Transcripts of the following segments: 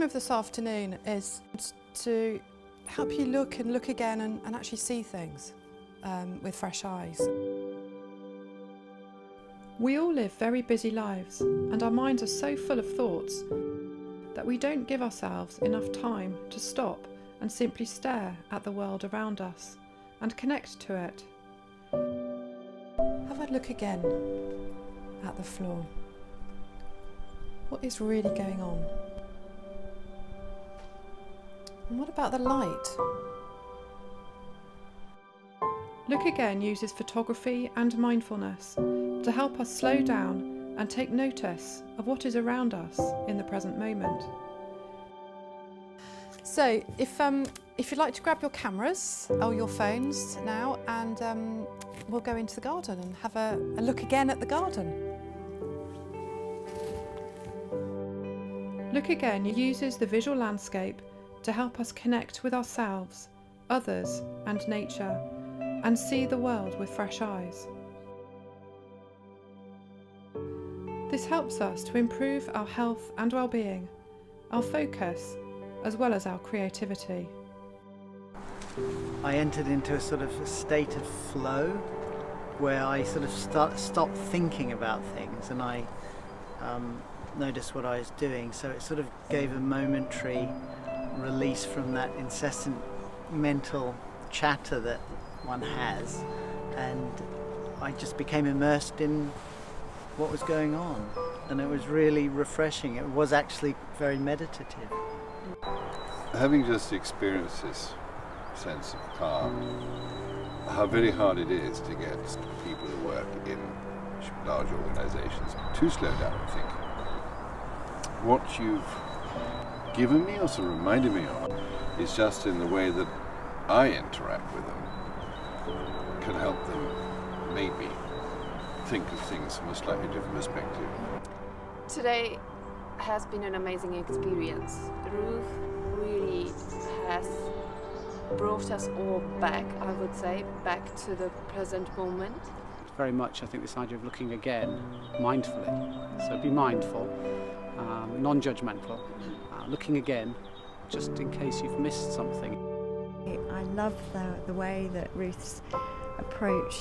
aim of this afternoon is to help you look and look again and actually see things with fresh eyes. We all live very busy lives, and our minds are so full of thoughts that we don't give ourselves enough time to stop and simply stare at the world around us and connect to it. Have a look again at the floor. What is really going on? And what about the light? Look Again uses photography and mindfulness to help us slow down and take notice of what is around us in the present moment. So if you'd like to grab your cameras or your phones now, and we'll go into the garden and have a look again at the garden. Look Again uses the visual landscape to help us connect with ourselves, others and nature, and see the world with fresh eyes. This helps us to improve our health and well-being, our focus, as well as our creativity. I entered into a sort of a state of flow where I sort of stopped thinking about things, and I noticed what I was doing, so it sort of gave a momentary release from that incessant mental chatter that one has, and I just became immersed in what was going on, and it was really refreshing. It was actually very meditative. Having just experienced this sense of calm, how very hard it is to get people who work in large organisations to slow down and think. What you've given me, or sort of reminded me of, is just in the way that I interact with them can help them maybe think of things from a slightly different perspective. Today has been an amazing experience. Ruth really has brought us all back, I would say, back to the present moment. Very much, I think, this idea of looking again mindfully. So be mindful, non-judgmental, looking again, just in case you've missed something. I love the way that Ruth's approach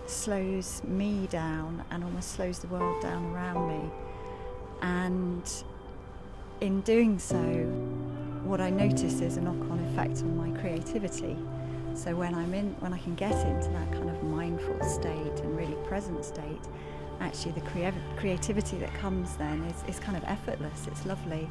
slows me down and almost slows the world down around me. And in doing so, what I notice is a knock-on effect on my creativity. So when I can get into that kind of mindful state and really present state, actually the creativity that comes then is kind of effortless. It's lovely.